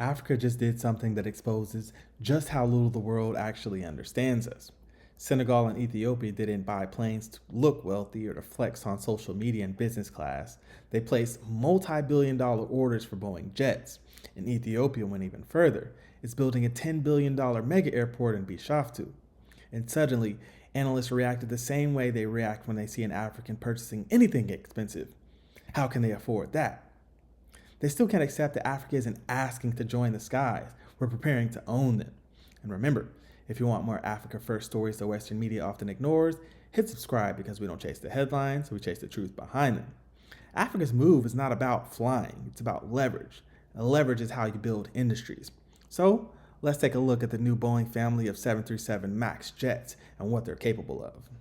Africa just did something that exposes just how little the world actually understands us. Senegal and Ethiopia didn't buy planes to look wealthy or to flex on social media and business class. They placed multi-billion-dollar orders for Boeing jets. And Ethiopia went even further. It's building a $10 billion mega airport in Bishoftu. And suddenly, analysts reacted the same way they react when they see an African purchasing anything expensive. How can they afford that? They still can't accept that Africa isn't asking to join the skies. We're preparing to own them. And remember, if you want more Africa First stories that Western media often ignores, hit subscribe because we don't chase the headlines, we chase the truth behind them. Africa's move is not about flying, it's about leverage. And leverage is how you build industries. So let's take a look at the new Boeing family of 737 MAX jets and what they're capable of.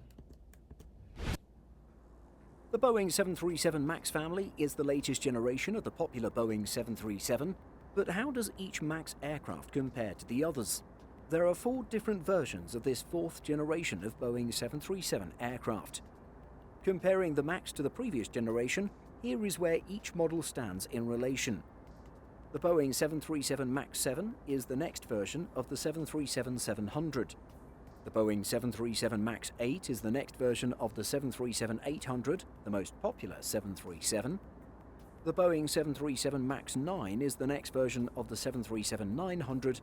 The Boeing 737 MAX family is the latest generation of the popular Boeing 737, but how does each MAX aircraft compare to the others? There are 4 different versions of this 4th generation of Boeing 737 aircraft. Comparing the MAX to the previous generation, here is where each model stands in relation. The Boeing 737 MAX 7 is the next version of the 737-700. The Boeing 737 MAX 8 is the next version of the 737-800, the most popular 737. The Boeing 737 MAX 9 is the next version of the 737-900.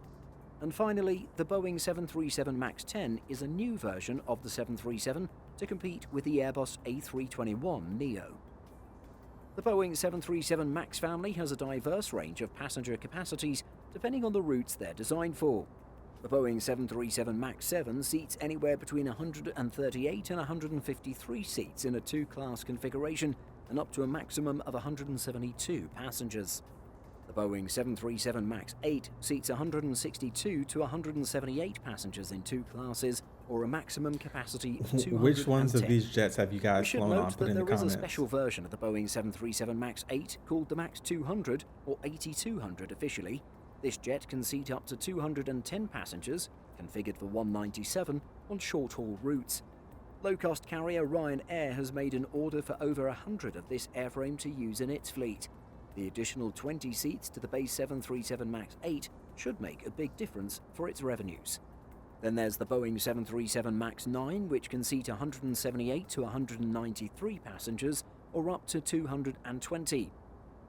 And finally, the Boeing 737 MAX 10 is a new version of the 737 to compete with the Airbus A321neo. The Boeing 737 MAX family has a diverse range of passenger capacities depending on the routes they're designed for. The Boeing 737 MAX 7 seats anywhere between 138 and 153 seats in a 2-class configuration and up to a maximum of 172 passengers. The Boeing 737 MAX 8 seats 162 to 178 passengers in 2 classes, or a maximum capacity of 210. Which ones of these jets have you guys flown on? Put in the comments. There is a special version of the Boeing 737 MAX 8 called the MAX 200, or 8200 officially. This jet can seat up to 210 passengers, configured for 197, on short-haul routes. Low-cost carrier Ryanair has made an order for over 100 of this airframe to use in its fleet. The additional 20 seats to the base 737 MAX 8 should make a big difference for its revenues. Then there's the Boeing 737 MAX 9, which can seat 178 to 193 passengers, or up to 220.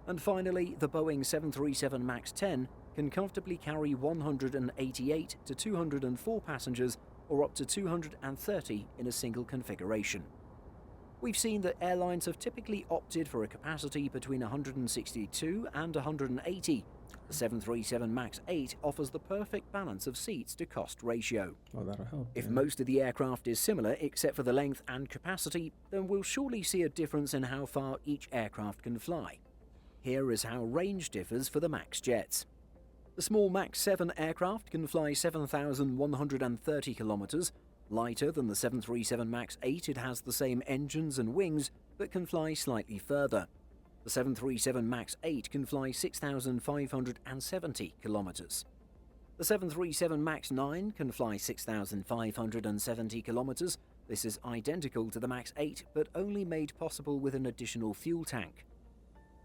And finally, the Boeing 737 MAX 10 can comfortably carry 188 to 204 passengers, or up to 230 in a single configuration. We've seen that airlines have typically opted for a capacity between 162 and 180. The 737 MAX 8 offers the perfect balance of seats to cost ratio. Oh, that'll help. If most of the aircraft is similar except for the length and capacity, then we'll surely see a difference in how far each aircraft can fly. Here is how range differs for the MAX jets. The small MAX 7 aircraft can fly 7,130 kilometers. Lighter than the 737 MAX 8, it has the same engines and wings, but can fly slightly further. The 737 MAX 8 can fly 6,570 kilometers. The 737 MAX 9 can fly 6,570 kilometers. This is identical to the MAX 8, but only made possible with an additional fuel tank.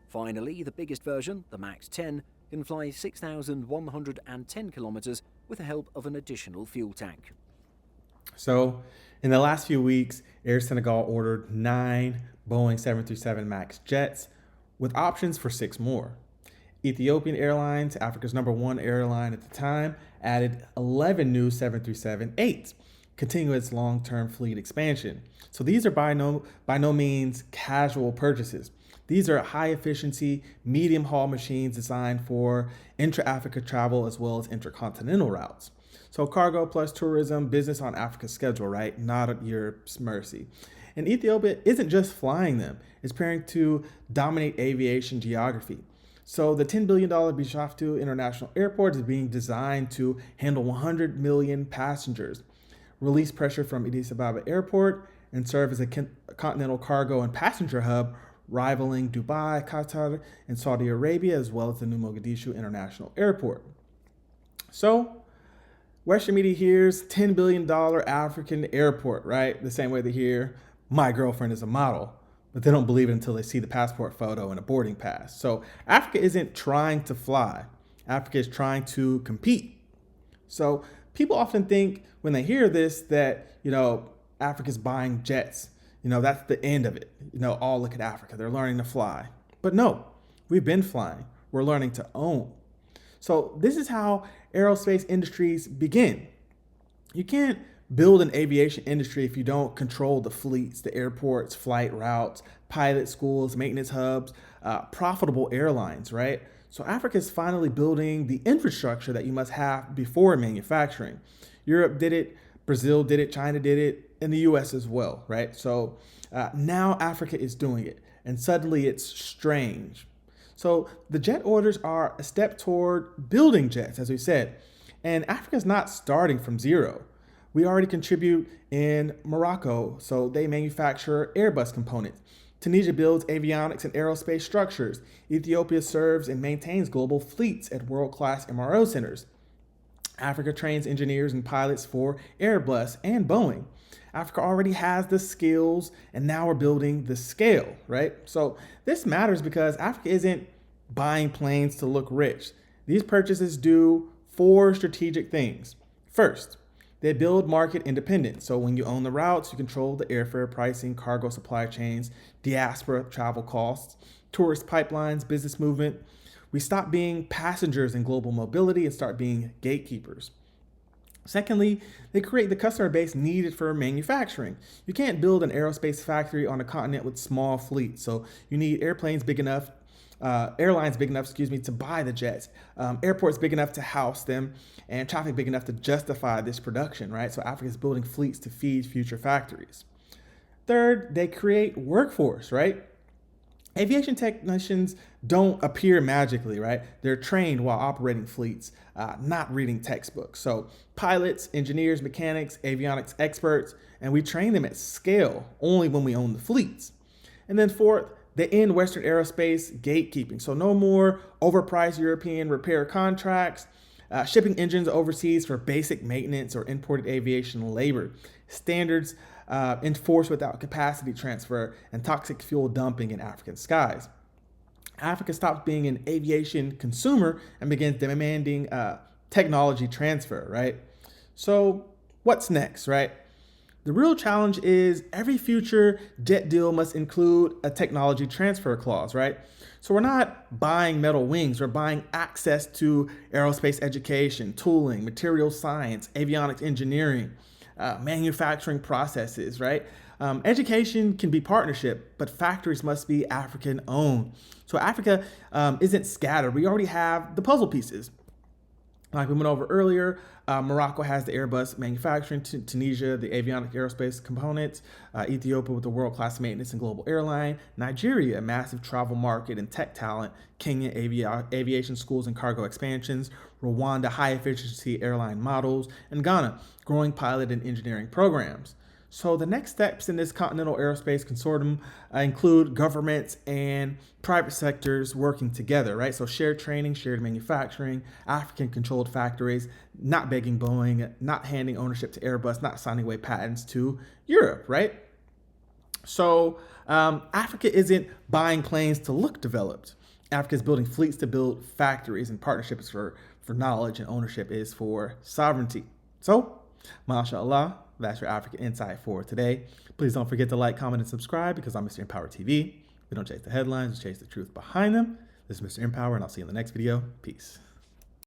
Finally, the biggest version, the MAX 10, can fly 6,110 kilometers with the help of an additional fuel tank. So, in the last few weeks, Air Senegal ordered 9 Boeing 737 MAX jets with options for 6 more. Ethiopian Airlines, Africa's #1 airline at the time, added 11 new 737-8s, continuing its long-term fleet expansion. So these are by no means casual purchases. These are high-efficiency, medium-haul machines designed for intra-Africa travel as well as intercontinental routes. So cargo plus tourism, business on Africa's schedule, right? Not at Europe's mercy. And Ethiopia isn't just flying them. It's preparing to dominate aviation geography. So the $10 billion Bishoftu International Airport is being designed to handle 100 million passengers, release pressure from Addis Ababa Airport, and serve as a continental cargo and passenger hub rivaling Dubai, Qatar, and Saudi Arabia, as well as the new Mogadishu International Airport. So, Western media hears $10 billion African airport, right? The same way they hear, my girlfriend is a model, but they don't believe it until they see the passport photo and a boarding pass. So, Africa isn't trying to fly. Africa is trying to compete. So people often think when they hear this that, Africa's buying jets, that's the end of it. Oh, look at Africa. They're learning to fly. But no, we've been flying. We're learning to own. So this is how aerospace industries begin. You can't build an aviation industry if you don't control the fleets, the airports, flight routes, pilot schools, maintenance hubs, profitable airlines, right? So Africa is finally building the infrastructure that you must have before manufacturing. Europe did it, Brazil did it, China did it, and the US as well, right? So now Africa is doing it, and suddenly it's strange. So the jet orders are a step toward building jets, as we said, and Africa is not starting from zero. We already contribute in Morocco, so they manufacture Airbus components. Tunisia builds avionics and aerospace structures. Ethiopia serves and maintains global fleets at world-class MRO centers. Africa trains engineers and pilots for Airbus and Boeing. Africa already has the skills, and now we're building the scale, right? So this matters because Africa isn't buying planes to look rich. These purchases do 4 strategic things. First, they build market independence. So when you own the routes, you control the airfare pricing, cargo supply chains, diaspora travel costs, tourist pipelines, business movement. We stop being passengers in global mobility and start being gatekeepers. Secondly, they create the customer base needed for manufacturing. You can't build an aerospace factory on a continent with small fleets. So you need airlines big enough, to buy the jets, airports big enough to house them, and traffic big enough to justify this production, right? So Africa is building fleets to feed future factories. Third, they create workforce, right? Aviation technicians don't appear magically, right? They're trained while operating fleets, not reading textbooks. So pilots, engineers, mechanics, avionics experts, and we train them at scale only when we own the fleets. And then fourth, they end Western aerospace gatekeeping. So no more overpriced European repair contracts, shipping engines overseas for basic maintenance or imported aviation labor, standards enforced without capacity transfer, and toxic fuel dumping in African skies. Africa stops being an aviation consumer and begins demanding technology transfer, right? So what's next, right? The real challenge is every future jet deal must include a technology transfer clause, right? So we're not buying metal wings, we're buying access to aerospace education, tooling, material science, avionics engineering, manufacturing processes, right? Education can be partnership, but factories must be African owned. So Africa isn't scattered. We already have the puzzle pieces. Like we went over earlier, Morocco has the Airbus manufacturing, Tunisia, the avionic aerospace components, Ethiopia with the world-class maintenance and global airline, Nigeria, a massive travel market and tech talent, Kenya, aviation schools and cargo expansions, Rwanda, high-efficiency airline models, and Ghana, growing pilot and engineering programs. So the next steps in this continental aerospace consortium include governments and private sectors working together, right? So shared training, shared manufacturing, African-controlled factories, not begging Boeing, not handing ownership to Airbus, not signing away patents to Europe, right? So Africa isn't buying planes to look developed. Africa is building fleets to build factories, and partnerships for knowledge, and ownership is for sovereignty. So, mashallah, that's your African insight for today. Please don't forget to like, comment, and subscribe because I'm MrEmpowerTV. We don't chase the headlines, we chase the truth behind them. This is Mr. Empower, and I'll see you in the next video. Peace.